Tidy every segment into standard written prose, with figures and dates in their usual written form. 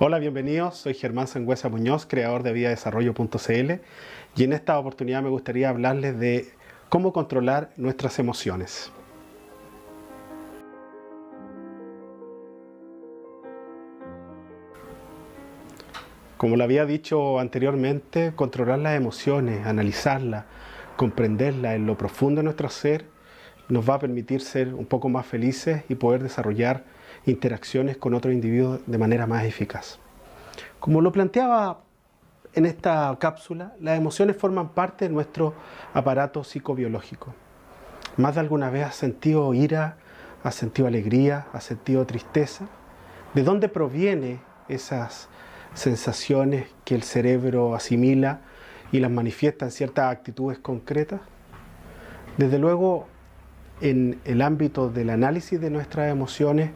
Hola, bienvenidos. Soy Germán Sangüesa Muñoz, creador de Vidadesarrollo.cl, y en esta oportunidad me gustaría hablarles de cómo controlar nuestras emociones. Como lo había dicho anteriormente, controlar las emociones, analizarlas, comprenderlas en lo profundo de nuestro ser, nos va a permitir ser un poco más felices y poder desarrollar interacciones con otros individuos de manera más eficaz. Como lo planteaba en esta cápsula, las emociones forman parte de nuestro aparato psicobiológico. Más de alguna vez has sentido ira, has sentido alegría, has sentido tristeza. ¿De dónde provienen esas sensaciones que el cerebro asimila y las manifiesta en ciertas actitudes concretas? Desde luego, en el ámbito del análisis de nuestras emociones,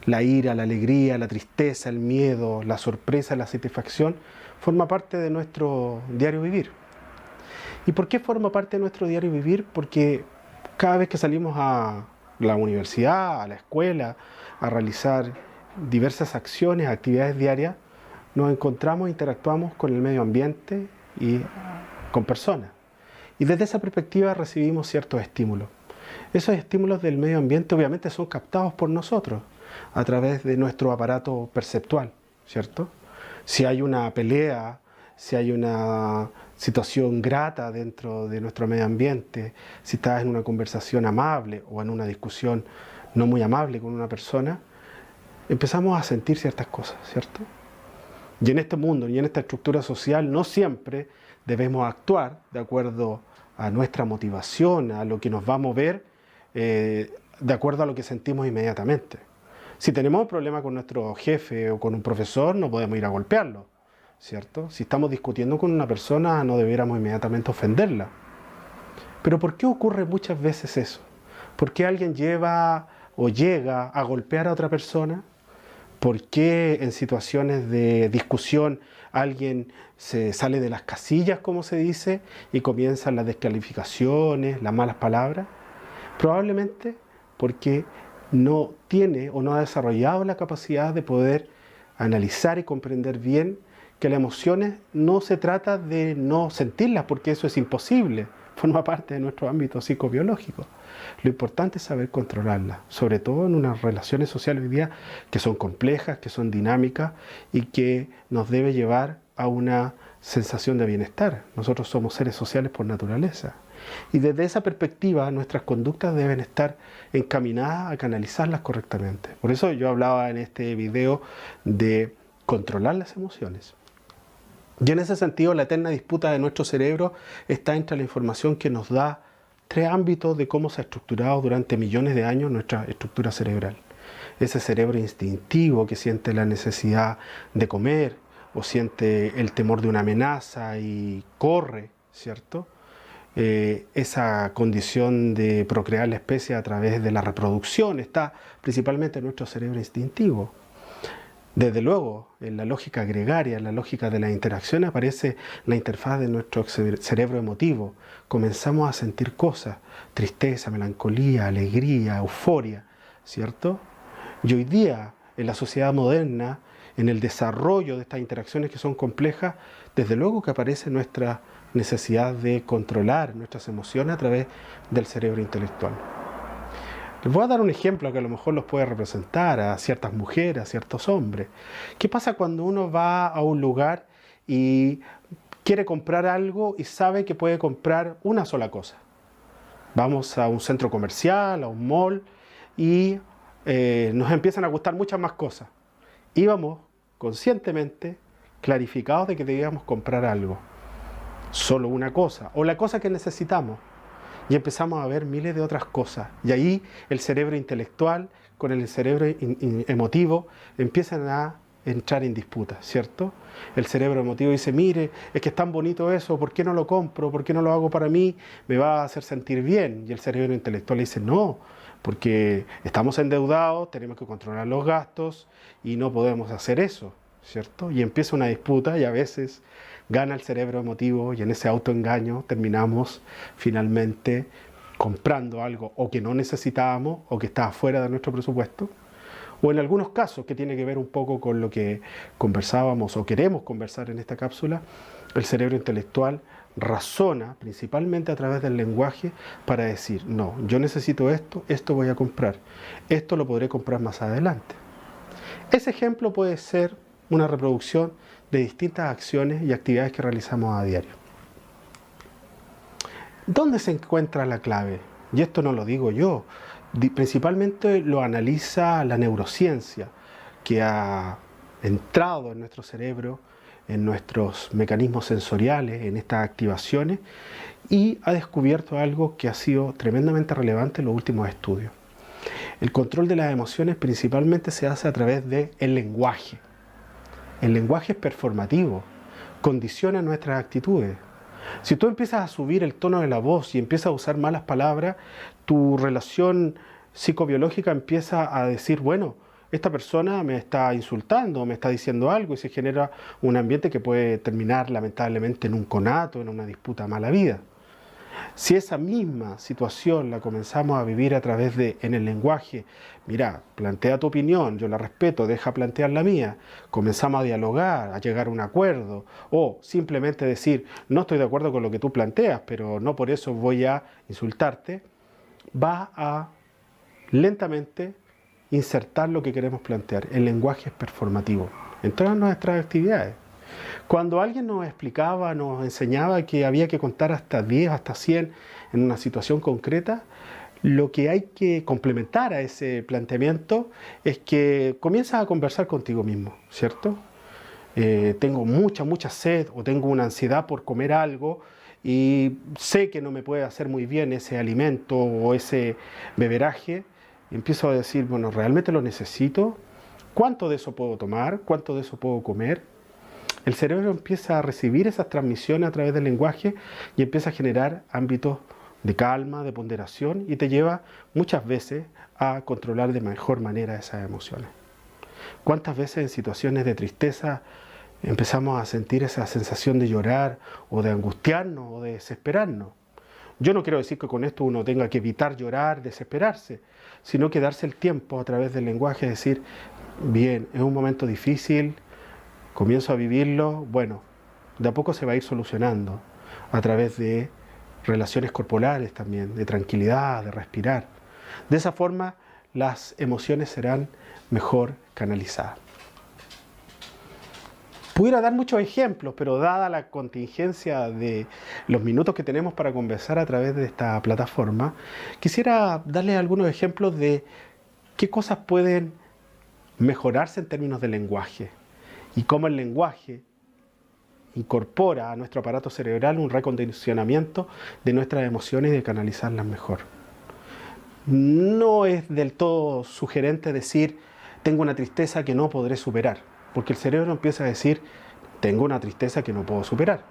la ira, la alegría, la tristeza, el miedo, la sorpresa, la satisfacción, forma parte de nuestro diario vivir. ¿Y por qué forma parte de nuestro diario vivir? Porque cada vez que salimos a la universidad, a la escuela, a realizar diversas acciones, actividades diarias, nos encontramos, interactuamos con el medio ambiente y con personas. Y desde esa perspectiva recibimos ciertos estímulos. Esos estímulos del medio ambiente obviamente son captados por nosotros a través de nuestro aparato perceptual, ¿cierto? Si hay una pelea, si hay una situación grata dentro de nuestro medio ambiente, si estás en una conversación amable o en una discusión no muy amable con una persona, empezamos a sentir ciertas cosas, ¿cierto? Y en este mundo y en esta estructura social no siempre debemos actuar de acuerdo a nuestra motivación, a lo que nos va a mover, de acuerdo a lo que sentimos inmediatamente. Si tenemos un problema con nuestro jefe o con un profesor, no podemos ir a golpearlo, ¿cierto? Si estamos discutiendo con una persona, no debiéramos inmediatamente ofenderla. Pero ¿por qué ocurre muchas veces eso? ¿Por qué alguien lleva o llega a golpear a otra persona? ¿Por qué en situaciones de discusión alguien se sale de las casillas, como se dice, y comienzan las descalificaciones, las malas palabras? Probablemente porque no tiene o no ha desarrollado la capacidad de poder analizar y comprender bien que las emociones no se trata de no sentirlas, porque eso es imposible, forma parte de nuestro ámbito psicobiológico. Lo importante es saber controlarlas, sobre todo en unas relaciones sociales hoy día que son complejas, que son dinámicas y que nos debe llevar a una sensación de bienestar. Nosotros somos seres sociales por naturaleza. Y desde esa perspectiva nuestras conductas deben estar encaminadas a canalizarlas correctamente. Por eso yo hablaba en este video de controlar las emociones. Y en ese sentido la eterna disputa de nuestro cerebro está entre la información que nos da tres ámbitos de cómo se ha estructurado durante millones de años nuestra estructura cerebral. Ese cerebro instintivo que siente la necesidad de comer o siente el temor de una amenaza y corre, ¿cierto? Esa condición de procrear la especie a través de la reproducción está principalmente en nuestro cerebro instintivo. Desde luego, en la lógica gregaria, en la lógica de la interacción, aparece la interfaz de nuestro cerebro emotivo. Comenzamos a sentir cosas, tristeza, melancolía, alegría, euforia, ¿cierto? Y hoy día, en la sociedad moderna, en el desarrollo de estas interacciones que son complejas, desde luego que aparece nuestra necesidad de controlar nuestras emociones a través del cerebro intelectual. Les voy a dar un ejemplo que a lo mejor los puede representar a ciertas mujeres, a ciertos hombres. ¿Qué pasa cuando uno va a un lugar y quiere comprar algo y sabe que puede comprar una sola cosa? Vamos a un centro comercial, a un mall y nos empiezan a gustar muchas más cosas. Íbamos conscientemente clarificados de que debíamos comprar algo, solo una cosa, o la cosa que necesitamos. Y empezamos a ver miles de otras cosas. Y ahí el cerebro intelectual con el cerebro emotivo empiezan a entrar en disputa, ¿cierto? El cerebro emotivo dice, mire, es que es tan bonito eso, ¿por qué no lo compro? ¿Por qué no lo hago para mí? Me va a hacer sentir bien. Y el cerebro intelectual dice, no, porque estamos endeudados, tenemos que controlar los gastos y no podemos hacer eso, ¿cierto? Y empieza una disputa y a veces gana el cerebro emotivo y en ese autoengaño terminamos finalmente comprando algo o que no necesitábamos o que estaba fuera de nuestro presupuesto O en algunos casos, que tiene que ver un poco con lo que conversábamos o queremos conversar en esta cápsula, el cerebro intelectual razona principalmente a través del lenguaje para decir, no, yo necesito esto, esto voy a comprar, esto lo podré comprar más adelante. Ese ejemplo puede ser una reproducción de distintas acciones y actividades que realizamos a diario. ¿Dónde se encuentra la clave? Y esto no lo digo yo, principalmente lo analiza la neurociencia, que ha entrado en nuestro cerebro, en nuestros mecanismos sensoriales, en estas activaciones, y ha descubierto algo que ha sido tremendamente relevante en los últimos estudios. El control de las emociones principalmente se hace a través del lenguaje. El lenguaje es performativo, condiciona nuestras actitudes. Si tú empiezas a subir el tono de la voz y empiezas a usar malas palabras, tu relación psicobiológica empieza a decir, bueno, esta persona me está insultando, me está diciendo algo, y se genera un ambiente que puede terminar lamentablemente en un conato, en una disputa mala vida. Si esa misma situación la comenzamos a vivir a través en el lenguaje, mira, plantea tu opinión, yo la respeto, deja plantear la mía, comenzamos a dialogar, a llegar a un acuerdo, o simplemente decir, no estoy de acuerdo con lo que tú planteas, pero no por eso voy a insultarte, va a lentamente insertar lo que queremos plantear. El lenguaje es performativo en todas nuestras actividades. Cuando alguien nos explicaba, nos enseñaba que había que contar hasta 10, hasta 100 en una situación concreta, lo que hay que complementar a ese planteamiento es que comienzas a conversar contigo mismo, ¿cierto? Tengo mucha sed o tengo una ansiedad por comer algo y sé que no me puede hacer muy bien ese alimento o ese beberaje. Y empiezo a decir, bueno, ¿realmente lo necesito? ¿Cuánto de eso puedo tomar? ¿Cuánto de eso puedo comer? El cerebro empieza a recibir esas transmisiones a través del lenguaje y empieza a generar ámbitos de calma, de ponderación, y te lleva muchas veces a controlar de mejor manera esas emociones. ¿Cuántas veces en situaciones de tristeza empezamos a sentir esa sensación de llorar o de angustiarnos o de desesperarnos? Yo no quiero decir que con esto uno tenga que evitar llorar, desesperarse, sino que darse el tiempo a través del lenguaje, decir, bien, es un momento difícil, comienzo a vivirlo, bueno, de a poco se va a ir solucionando a través de relaciones corporales también, de tranquilidad, de respirar. De esa forma las emociones serán mejor canalizadas. Pudiera dar muchos ejemplos, pero dada la contingencia de los minutos que tenemos para conversar a través de esta plataforma, quisiera darles algunos ejemplos de qué cosas pueden mejorarse en términos de lenguaje y cómo el lenguaje incorpora a nuestro aparato cerebral un recondicionamiento de nuestras emociones y de canalizarlas mejor. No es del todo sugerente decir, tengo una tristeza que no podré superar, porque el cerebro empieza a decir, tengo una tristeza que no puedo superar.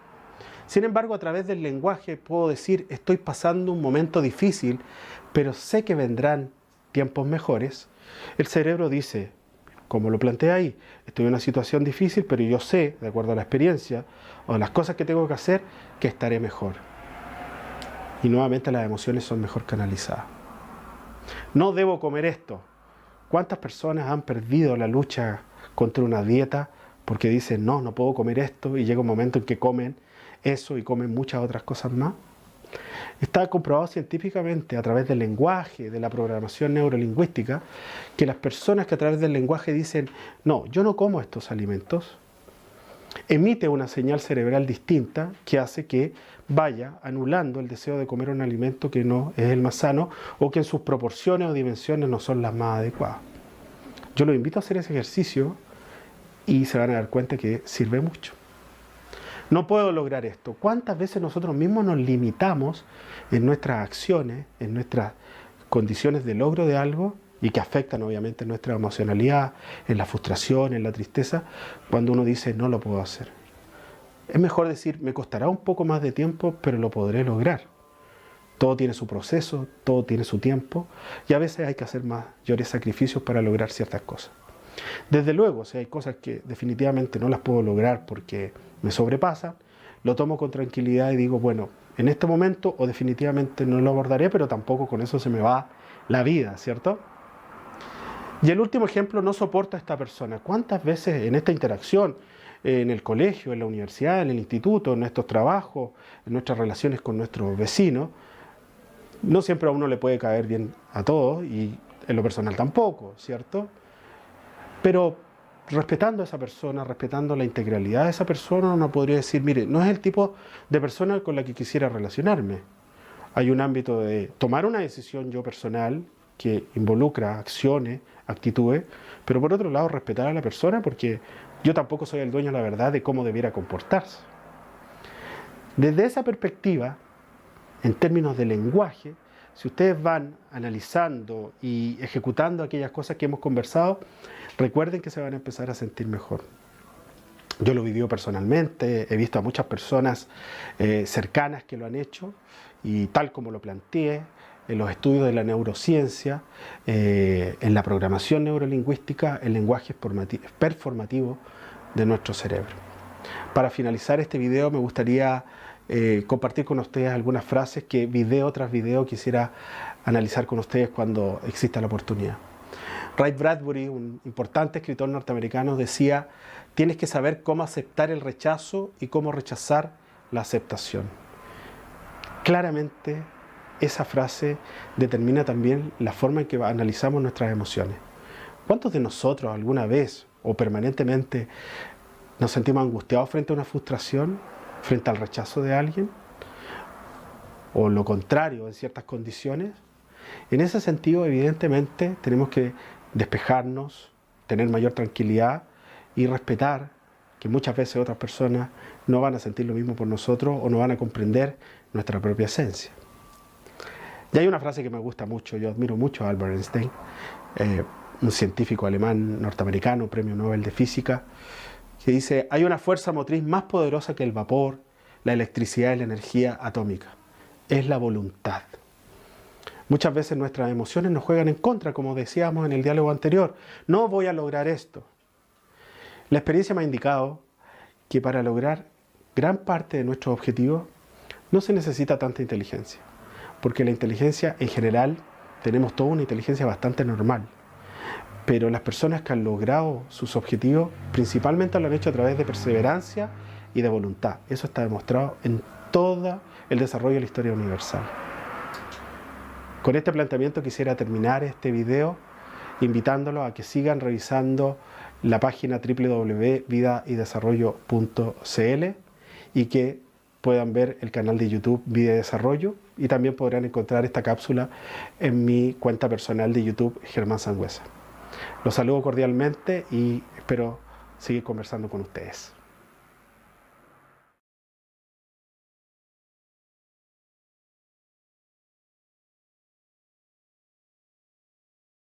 Sin embargo, a través del lenguaje puedo decir, estoy pasando un momento difícil, pero sé que vendrán tiempos mejores. El cerebro dice, como lo plantea ahí, estoy en una situación difícil, pero yo sé, de acuerdo a la experiencia o las cosas que tengo que hacer, que estaré mejor. Y nuevamente las emociones son mejor canalizadas. No debo comer esto. ¿Cuántas personas han perdido la lucha contra una dieta porque dicen, no, no puedo comer esto, y llega un momento en que comen eso y comen muchas otras cosas más? Está comprobado científicamente a través del lenguaje, de la programación neurolingüística, que las personas que a través del lenguaje dicen, no, yo no como estos alimentos, emite una señal cerebral distinta que hace que vaya anulando el deseo de comer un alimento que no es el más sano o que en sus proporciones o dimensiones no son las más adecuadas. Yo los invito a hacer ese ejercicio y se van a dar cuenta que sirve mucho. No puedo lograr esto. ¿Cuántas veces nosotros mismos nos limitamos en nuestras acciones, en nuestras condiciones de logro de algo y que afectan obviamente nuestra emocionalidad, en la frustración, en la tristeza, cuando uno dice no lo puedo hacer? Es mejor decir, me costará un poco más de tiempo, pero lo podré lograr. Todo tiene su proceso, todo tiene su tiempo, y a veces hay que hacer mayores sacrificios para lograr ciertas cosas. Desde luego, si hay cosas que definitivamente no las puedo lograr porque me sobrepasan, lo tomo con tranquilidad y digo, bueno, en este momento o definitivamente no lo abordaré, pero tampoco con eso se me va la vida, ¿cierto? Y el último ejemplo, no soporto a esta persona. ¿Cuántas veces en esta interacción, en el colegio, en la universidad, en el instituto, en nuestros trabajos, en nuestras relaciones con nuestros vecinos, no siempre a uno le puede caer bien a todos y en lo personal tampoco, ¿cierto? Pero respetando a esa persona, respetando la integralidad de esa persona, uno podría decir, mire, no es el tipo de persona con la que quisiera relacionarme. Hay un ámbito de tomar una decisión yo personal que involucra acciones, actitudes, pero por otro lado respetar a la persona porque yo tampoco soy el dueño de la verdad de cómo debiera comportarse. Desde esa perspectiva, en términos de lenguaje, si ustedes van analizando y ejecutando aquellas cosas que hemos conversado, recuerden que se van a empezar a sentir mejor. Yo lo he vivido personalmente, he visto a muchas personas cercanas que lo han hecho y tal como lo planteé, en los estudios de la neurociencia, en la programación neurolingüística, el lenguaje es performativo de nuestro cerebro. Para finalizar este video me gustaría compartir con ustedes algunas frases que video tras video quisiera analizar con ustedes cuando exista la oportunidad. Ray Bradbury, un importante escritor norteamericano, decía: tienes que saber cómo aceptar el rechazo y cómo rechazar la aceptación. Claramente, esa frase determina también la forma en que analizamos nuestras emociones. ¿Cuántos de nosotros alguna vez o permanentemente nos sentimos angustiados frente a una frustración, frente al rechazo de alguien? O lo contrario, en ciertas condiciones. En ese sentido, evidentemente, tenemos que despejarnos, tener mayor tranquilidad y respetar que muchas veces otras personas no van a sentir lo mismo por nosotros o no van a comprender nuestra propia esencia. Y hay una frase que me gusta mucho, yo admiro mucho a Albert Einstein, un científico alemán norteamericano, premio Nobel de Física, que dice: hay una fuerza motriz más poderosa que el vapor, la electricidad y la energía atómica. Es la voluntad. Muchas veces nuestras emociones nos juegan en contra, como decíamos en el diálogo anterior. No voy a lograr esto. La experiencia me ha indicado que para lograr gran parte de nuestros objetivos no se necesita tanta inteligencia, porque la inteligencia en general, tenemos toda una inteligencia bastante normal, pero las personas que han logrado sus objetivos principalmente lo han hecho a través de perseverancia y de voluntad. Eso está demostrado en todo el desarrollo de la historia universal. Con este planteamiento quisiera terminar este video invitándolos a que sigan revisando la página www.vidayDesarrollo.cl y que puedan ver el canal de YouTube Vida y Desarrollo, y también podrán encontrar esta cápsula en mi cuenta personal de YouTube, Germán Sangüesa. Los saludo cordialmente y espero seguir conversando con ustedes.